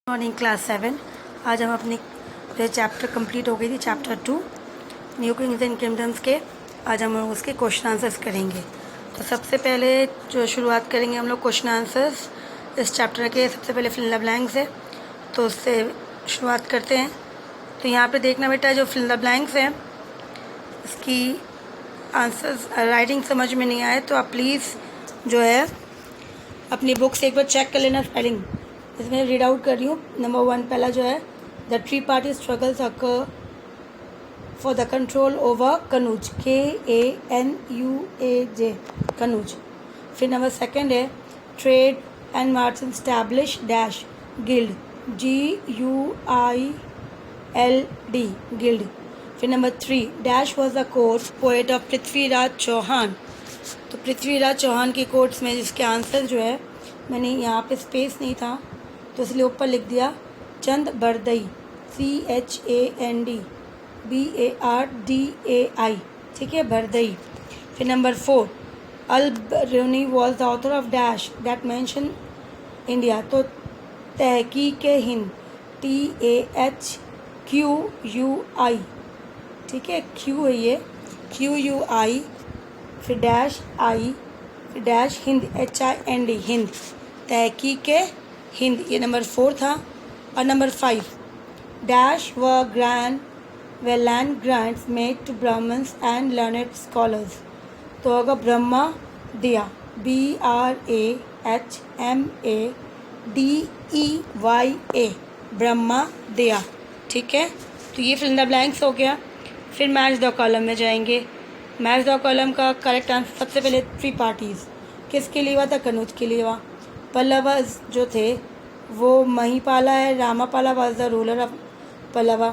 Morning class 7। आज हम अपनी जो चैप्टर कंप्लीट हो गई थी, chapter 2 new Kings and kingdoms के। आज हम लोग उसके क्वेश्चन आंसर्स करेंगे। तो सबसे पहले जो शुरुआत करेंगे हम लोग क्वेश्चन आंसर्स इस चैप्टर के। सबसे पहले फिल इन द ब्लैंक्स है, तो उससे शुरुआत करते हैं। तो यहाँ पे देखना बेटा, जो फिल इन द ब्लैंक्स है इसकी आंसर्स राइटिंग समझ में नहीं आए तो आप प्लीज़ जो है अपनी बुक से एक बार चेक कर लेना स्पेलिंग। इसमें रीड आउट कर रही हूँ। नंबर 1 पहला जो है, the tri party struggles occur for the control over Kannauj, KANUAJ, Kannauj. फिर नंबर 2 है, trade and merchant establish dash guild, GUILD, guild. फिर number 3, dash was the court poet of Prithviraj Chauhan. तो पृथ्वीराज चौहान की कोट्स में जिसके आंसर जो है, मैंने यहाँ पे स्पेस नहीं था तो इसलिए ऊपर लिख दिया चंद बरदई, CHANDBARDAI, ठीक है, बरदई। फिर number 4, Al Biruni was the author of dash that mention India. तो तहकीक हिंद, TAHQUI, ठीक है, क्यू है ये, QUI, फिर डैश आई, फिर डैश हिंद, HIND, हिंद, तहकीक हिंद। ये नंबर 4 था। और number 5, dash were land grants made to Brahmans and learned scholars. तो होगा ब्रह्मा दिया, BRAHMADEYA, ब्रह्मा दिया, ठीक है। तो ये फिल इन द ब्लैंक्स हो गया। फिर मैच द कॉलम में जाएंगे। मैच द कॉलम का करेक्ट आंसर सबसे पहले थ्री पार्टीज़ किसके लिए हुआ था? कनूज के लिए हुआ। पल्लवस जो थे वो महीपाला है, Ramapala was the ruler of Pallava.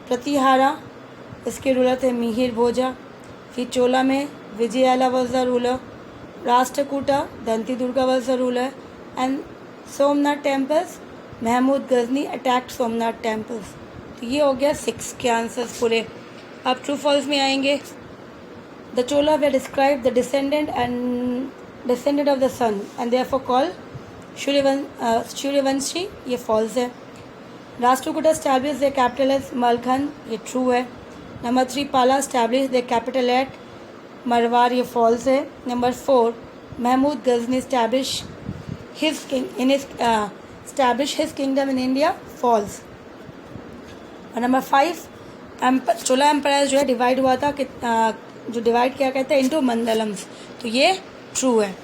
Pratihara इसके रूलर थे मिहिर भोजा। फिर चोला में Vijayala was the ruler. Rashtrakuta Danti Durga was the ruler. And Somnath temples, Mahmud Ghazni attacked Somnath temples. तो ये हो गया 6 के आंसर्स पूरे। अब ट्रू फॉल्स में आएंगे। The Chola were described the descendant of the sun and therefore called Suryavanshi, ये false है। Rashtrakuta established their capital as Malkhan, ये true है। Number 3, Pala established their capital at Marwar, ये false है। Number 4, Mahmud Ghazni established his kingdom in India, false। और number 5, चोला empire जो है divide हुआ था, जो डिवाइड किया कहते हैं इनटू मंडलम्स, तो ये ट्रू है,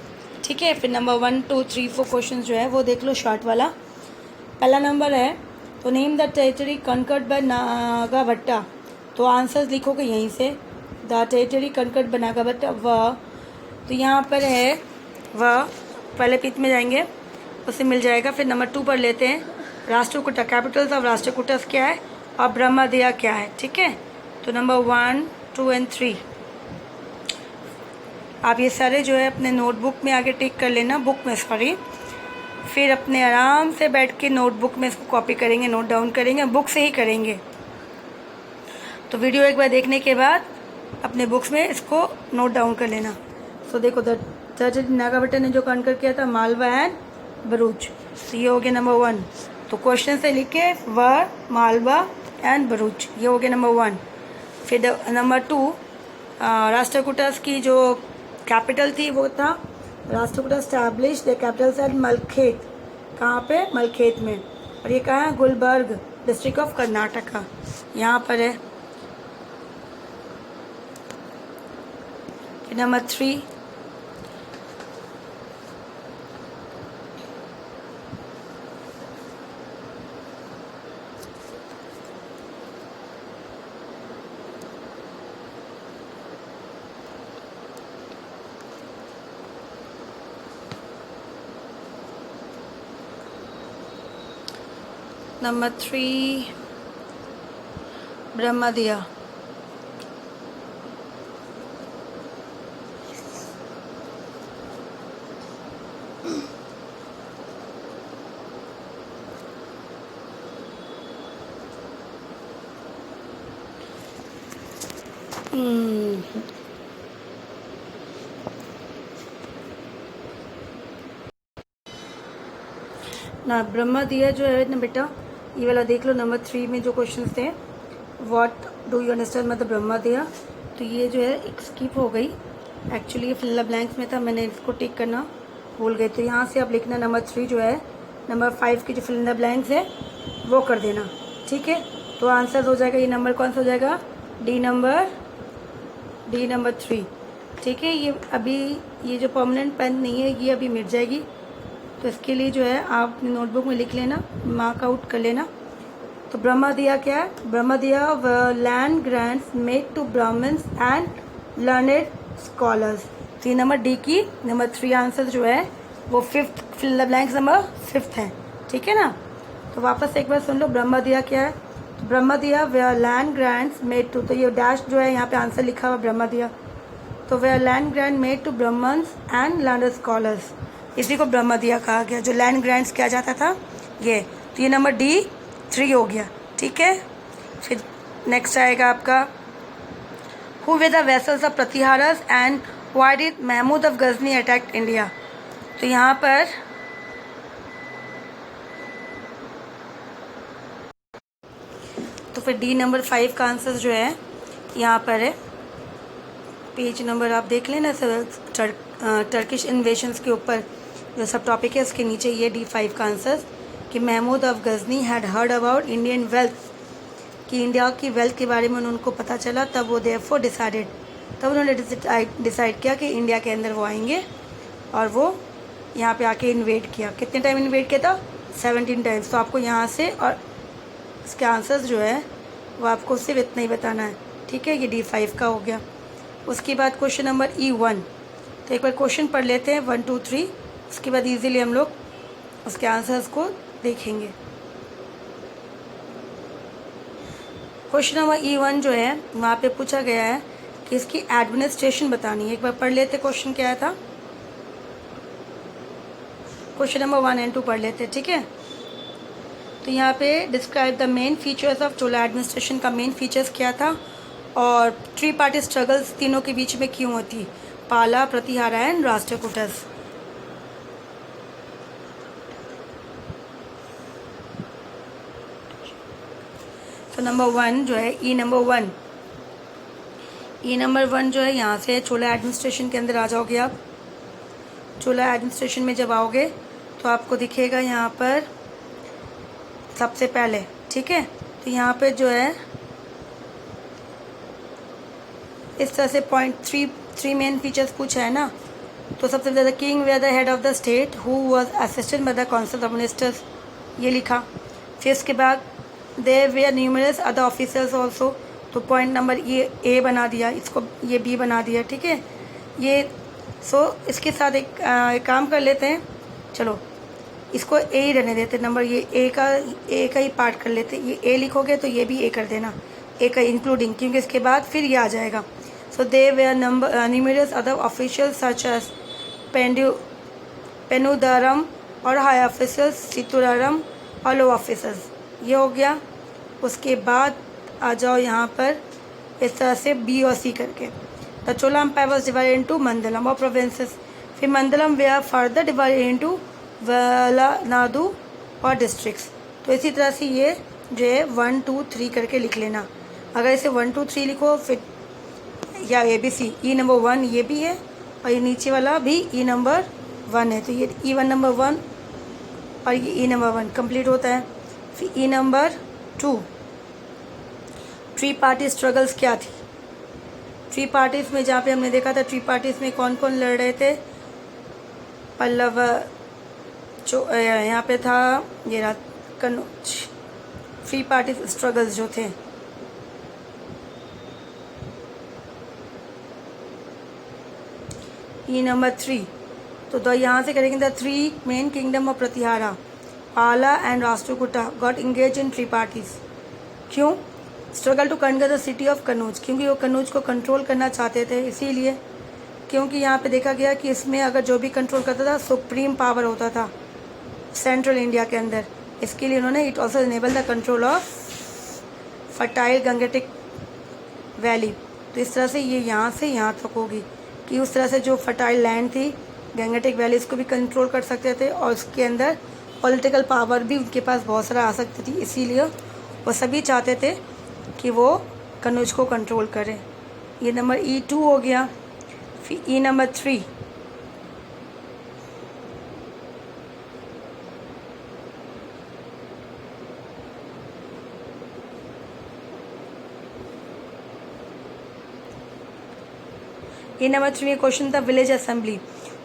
ठीक है। फिर नंबर 1, 2, 3, 4 क्वेश्चन जो है वो देख लो शॉर्ट वाला। पहला नंबर है, तो name the territory conquered by Nagabhatta. तो आंसर्स लिखोगे यहीं से, the territory conquered by Nagabhatta व। तो यहाँ पर है व, पहले पीठ में जाएंगे उससे मिल जाएगा। फिर नंबर 2 पर लेते हैं, राष्ट्रकूटा, कैपिटल्स ऑफ राष्ट्रकूटस क्या है और ब्रह्मदेया क्या है, ठीक है। तो नंबर 1, 2 एंड 3 आप ये सारे जो है अपने नोटबुक में आगे टिक कर लेना, बुक में सॉरी। फिर अपने आराम से बैठ के नोटबुक में इसको कॉपी करेंगे, नोट डाउन करेंगे, बुक से ही करेंगे। तो वीडियो एक बार देखने के बाद अपने बुक्स में इसको नोट डाउन कर लेना। तो देखो, नागाभट्टा ने जो कॉन्कर किया था मालवा एंड भरूच, तो ये हो गया नंबर 1। तो क्वेश्चन से लिखे व मालवा एंड भरूच, ये हो गया नंबर 1। फिर नंबर 2, राष्ट्रकूटस की जो कैपिटल थी वो था, Rashtrakuta establish the capital at Malkhed, कहाँ पे? मलखेत में। और ये कहाँ है? गुलबर्ग, डिस्ट्रिक्ट ऑफ कर्नाटका, यहाँ पर है। फिर नंबर 3, नंबर 3 ब्रह्मदिया। ना ब्रह्मा दिया जो है ना बेटा, ये वाला देख लो, नंबर 3 में जो क्वेश्चन थे, व्हाट डू यू अंडरस्टैंड मतलब ब्रह्मा दिया, तो ये जो है एक स्किप हो गई। एक्चुअली ये फिल द ब्लैंक्स में था, मैंने इसको टिक करना भूल गई। तो यहाँ से आप लिखना नंबर 3 जो है, नंबर 5 की जो फिल इन द ब्लैंक्स है वो कर देना, ठीक है। तो आंसर हो जाएगा, ये नंबर कौन सा हो जाएगा, डी नंबर 3, ठीक है। ये अभी ये जो परमानेंट पेन नहीं है ये अभी मिट जाएगी, तो इसके लिए जो है आप अपनी नोटबुक में लिख लेना, मार्क आउट कर लेना। तो ब्रह्मा दिया क्या है, brahmadeya land grants made to Brahmans and learned scholars. तो ये नंबर डी की नंबर 3 आंसर जो है वो 5th fill the blanks number 5th है, ठीक है ना। तो वापस एक बार सुन लो, ब्रह्मा दिया क्या है, तो brahmadeya were land grants made to, तो ये डैश जो है यहाँ पे आंसर लिखा हुआ ब्रह्मा दिया, तो were land grant made to Brahmans and learned scholars, इसी को ब्रह्मा दिया कहा गया, जो लैंड ग्रांट्स किया जाता था ये। तो ये नंबर डी 3 हो गया, ठीक है। फिर नेक्स्ट आएगा आपका, who were the vassals of Pratiharas and why did Mahmud of Ghazni attack India. तो यहाँ पर तो फिर डी नंबर 5 का आंसर जो है यहाँ पर है, पेज नंबर आप देख लेना सर, टर्किश इन्वेशंस के ऊपर जो सब टॉपिक है उसके नीचे ये D5 का आंसर, कि Mahmud of Ghazni had heard about Indian wealth, कि इंडिया की वेल्थ के बारे में उनको पता चला, तब वो देयरफॉर डिसाइडेड, तब उन्होंने डिसाइड किया कि इंडिया के अंदर वो आएंगे और वो यहाँ पे आके इन्वेड किया। कितने टाइम इन्वेड किया था, 17 टाइम्स। तो आपको यहाँ से और इसके आंसर्स जो है वो आपको सिर्फ इतना ही बताना है, ठीक है। ये D5 का हो गया। उसके बाद क्वेश्चन नंबर E1, तो एक बार क्वेश्चन पढ़ लेते हैं 1 2 3, उसके बाद इजीली हम लोग उसके आंसर्स को देखेंगे। क्वेश्चन नंबर E1 जो है वहाँ पे पूछा गया है कि इसकी एडमिनिस्ट्रेशन बतानी है। एक बार पढ़ लेते क्वेश्चन क्या था, क्वेश्चन नंबर 1 एंड 2 पढ़ लेते, ठीक है। तो यहाँ पे describe the main features of Chola administration का मेन फीचर्स क्या था, और 3 पार्टी स्ट्रगल्स तीनों के बीच में क्यों होती, पाला, प्रतिहारा एंड राष्ट्रकूटस। तो नंबर 1 जो है ई नंबर 1 जो है यहाँ से चोला एडमिनिस्ट्रेशन के अंदर आ जाओगे आप। चोला एडमिनिस्ट्रेशन में जब आओगे तो आपको दिखेगा यहाँ पर सबसे पहले, ठीक है। तो यहाँ पे जो है इस तरह से पॉइंट 3 मेन फीचर्स पूछा है ना। तो सबसे ज़्यादा king were the head of the state who was assisted by the council of ministers, ये लिखा। फिर इसके बाद there were numerous other officers also, तो पॉइंट नंबर ये ए बना दिया, इसको ये बी बना दिया, ठीक है। ये इसके साथ एक काम कर लेते हैं, चलो इसको ए ही रहने देते, नंबर ये ए का ही पार्ट कर लेते। ये ए लिखोगे तो ये भी ए कर देना, ए का इंक्लूडिंग, क्योंकि इसके बाद फिर ये आ जाएगा। So they were numerous other official such as perundaram और हाई ऑफिसर्स, सितुरारम और लो ऑफिसर्स, ये हो गया। उसके बाद आ जाओ यहाँ पर इस तरह से बी और सी करके। The Chola empire was divided into mandalam और प्रोविंसेस, फिर mandalam they are further divided into valanadu और डिस्ट्रिक्ट्स। तो इसी तरह से ये जो है 1 2 3 करके लिख लेना। अगर इसे 1 2 3 लिखो फिर या ABC, ई नंबर 1 ये भी है और ये नीचे वाला भी ई नंबर 1 है, तो ये E1 नंबर 1 और ये ई नंबर 1 कंप्लीट होता है। फिर ई नंबर 2 3 पार्टी स्ट्रगल्स क्या थी, 3 पार्टीज में जहाँ पे हमने देखा था 3 पार्टीज में कौन कौन लड़ रहे थे, पल्लव यहाँ पे था ये रात कन्नौज, 3 पार्टी स्ट्रगल्स जो थे। ई नंबर 3, तो यहाँ से करेंगे the 3 main kingdom of Pratihara, Pala and Rashtrakuta got engage in 3 parties. क्यों, struggle to conquer the city of Kannauj, क्योंकि वो कन्नौज को कंट्रोल करना चाहते थे, इसीलिए। क्योंकि यहाँ पे देखा गया कि इसमें अगर जो भी कंट्रोल करता था सुप्रीम पावर होता था सेंट्रल इंडिया के अंदर, इसके लिए उन्होंने it also enable the control of fertile Gangetic valley. तो इस तरह से ये यहाँ से यहाँ तक होगी कि उस तरह से जो फर्टाइल लैंड थी गंगेटिक वैली, इसको भी कंट्रोल कर सकते थे और उसके अंदर पॉलिटिकल पावर भी उनके पास बहुत सारा आ सकती थी, इसीलिए वो सभी चाहते थे कि वो कनौज को कंट्रोल करें। ये नंबर E2 हो गया। फिर E नंबर 3, ये नंबर 3 में क्वेश्चन था विलेज असेंबली।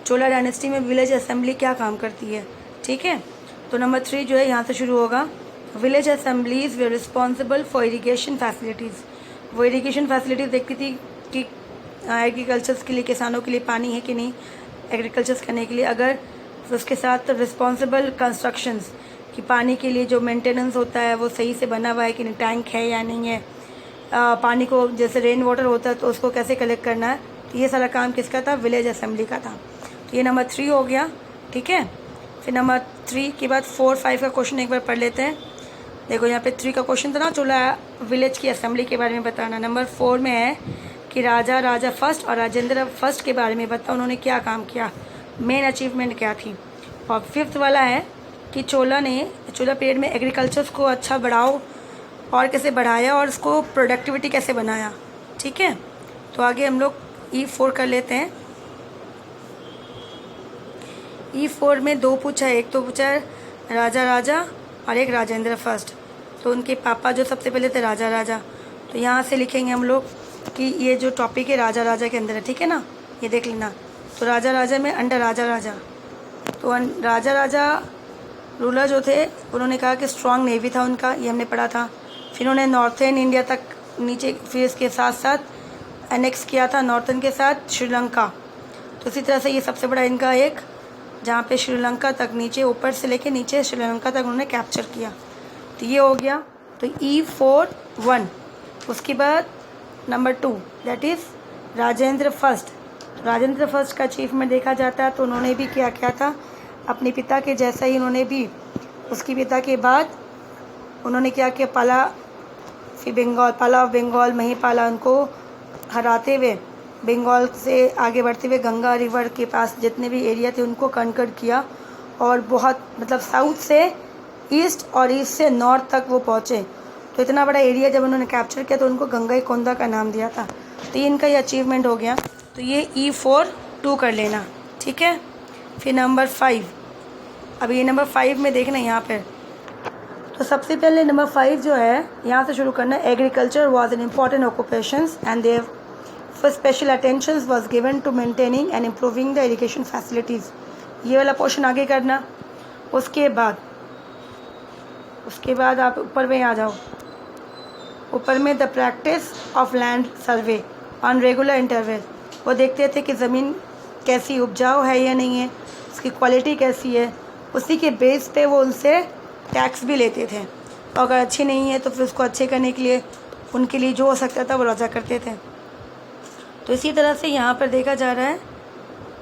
चोला डायनेस्टी में विलेज असेंबली क्या काम करती है, ठीक है। तो नंबर 3 जो है यहाँ से शुरू होगा। Village assemblies way responsible for irrigation facilities. वो इरीगेशन फैसिलिटीज़ देखती थी कि एग्रीकल्चर्स के लिए, किसानों के लिए पानी है कि नहीं एग्रीकल्चर्स करने के लिए। अगर उसके साथ रिस्पॉन्सिबल कंस्ट्रक्शंस कि पानी के लिए जो मेंटेनेंस होता है वो सही से बना हुआ है कि नहीं, टैंक है या नहीं है, पानी को जैसे रेन वाटर होता है तो उसको कैसे कलेक्ट करना है, तो ये सारा काम किसका था, विलेज असेंबली का था। तो ये नंबर 3 हो गया, ठीक है। फिर नंबर 3 के बाद 4, 5 का क्वेश्चन एक बार पढ़ लेते हैं। देखो यहाँ पे 3 का क्वेश्चन था ना, चोला विलेज की असेंबली के बारे में बताना। नंबर 4 में है कि राजा फर्स्ट और राजेंद्र फर्स्ट के बारे में बताओ, उन्होंने क्या काम किया, मेन अचीवमेंट क्या थी। और 5th वाला है कि चोला पीरियड में एग्रीकल्चर्स को अच्छा बढ़ाओ और कैसे बढ़ाया और उसको प्रोडक्टिविटी कैसे बनाया, ठीक है। तो आगे हम लोग E4 कर लेते हैं। E4 में 2 पूछा है, एक तो पूछा है राजा और एक राजेंद्र फर्स्ट। तो उनके पापा जो सबसे पहले थे राजा। तो यहाँ से लिखेंगे हम लोग कि ये जो टॉपिक है राजा के अंदर है, ठीक है ना, ये देख लेना। तो राजा में अंडर राजा। तो राजा रूलर जो थे उन्होंने कहा कि स्ट्रॉन्ग नेवी था उनका, ये हमने पढ़ा था। फिर उन्होंने नॉर्थर्न इंडिया तक नीचे, फिर इसके साथ साथ एनेक्स किया था नॉर्थर्न के साथ श्रीलंका। तो इसी तरह से ये सबसे बड़ा इनका एक, जहाँ पे श्रीलंका तक नीचे, ऊपर से लेके नीचे श्रीलंका तक उन्होंने कैप्चर किया। तो ये हो गया। तो E4 1। उसके बाद number 2 that is Rajendra first. Rajendra first का अचीवमेंट देखा जाता है तो उन्होंने भी क्या किया था, अपने पिता के जैसा ही उन्होंने भी, उसके पिता के बाद उन्होंने क्या किया, पाला ऑफ बंगाल, महिपाला, उनको हराते हुए बंगाल से आगे बढ़ते हुए गंगा रिवर के पास जितने भी एरिया थे उनको कनकर किया और बहुत मतलब साउथ से ईस्ट और ईस्ट से नॉर्थ तक वो पहुँचे। तो इतना बड़ा एरिया जब उन्होंने कैप्चर किया तो उनको गंगा कोंदा का नाम दिया था। तो इनका ये अचीवमेंट हो गया। तो ये E4 2 कर लेना, ठीक है। फिर नंबर 5, अब ये नंबर 5 में देखना यहाँ पर। तो सबसे पहले नंबर 5 जो है यहाँ से शुरू करना। Agriculture was an important occupations and therefore special attention was given to maintaining and improving the irrigation facilities. ये वाला पोर्शन आगे करना। उसके बाद आप ऊपर में आ जाओ। ऊपर में the practice of land survey on regular interval. वो देखते थे कि ज़मीन कैसी उपजाऊ है या नहीं है, उसकी क्वालिटी कैसी है, उसी के बेस पे वो उनसे टैक्स भी लेते थे। और अगर अच्छी नहीं है तो फिर उसको अच्छे करने के लिए उनके लिए जो हो सकता था वो राजा करते थे। तो इसी तरह से यहाँ पर देखा जा रहा है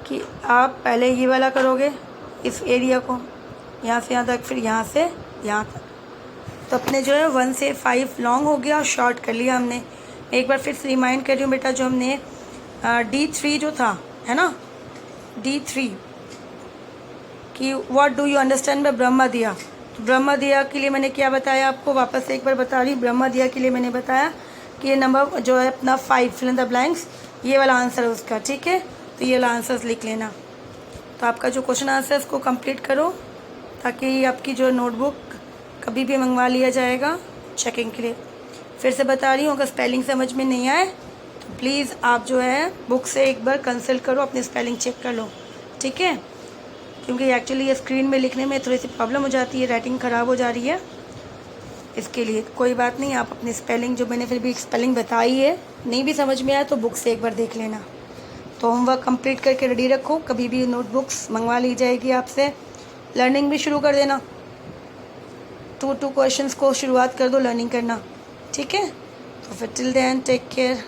कि आप पहले ये वाला करोगे, इस एरिया को यहाँ से यहाँ तक, फिर यहाँ से यहाँ तक। तो अपने जो है 1 से 5 लॉन्ग हो गया और शॉर्ट कर लिया हमने। एक बार फिर से रिमाइंड कर रही हूँ बेटा, जो हमने D3 जो था, है ना, D3 कि what do you understand by brahmadeya. तो ब्रह्मदिया के लिए मैंने क्या बताया आपको, वापस से एक बार बता रही। ब्रह्मदिया के लिए मैंने बताया कि ये नंबर जो है अपना 5 फिल इन द ब्लैंक्स, ये वाला आंसर है उसका, ठीक है। तो ये वाला आंसर्स लिख लेना। तो आपका जो क्वेश्चन आंसर है उसको कंप्लीट करो ताकि आपकी जो नोटबुक कभी भी मंगवा लिया जाएगा चेकिंग के लिए। फिर से बता रही हूँ, अगर स्पेलिंग समझ में नहीं आए तो प्लीज़ आप जो है बुक से एक बार कंसल्ट करो, अपनी स्पेलिंग चेक कर लो, ठीक है। क्योंकि एक्चुअली ये स्क्रीन में लिखने में थोड़ी सी प्रॉब्लम हो जाती है, राइटिंग ख़राब हो जा रही है, इसके लिए कोई बात नहीं। आप अपनी स्पेलिंग, जो मैंने फिर भी स्पेलिंग बताई है, नहीं भी समझ में आया तो बुक से एक बार देख लेना। तो होमवर्क कंप्लीट करके रेडी रखो, कभी भी नोटबुक्स मंगवा ली जाएगी आपसे। लर्निंग भी शुरू कर देना, 2 क्वेश्चंस को शुरुआत कर दो लर्निंग करना, ठीक है। तो फिर टिल देन टेक केयर।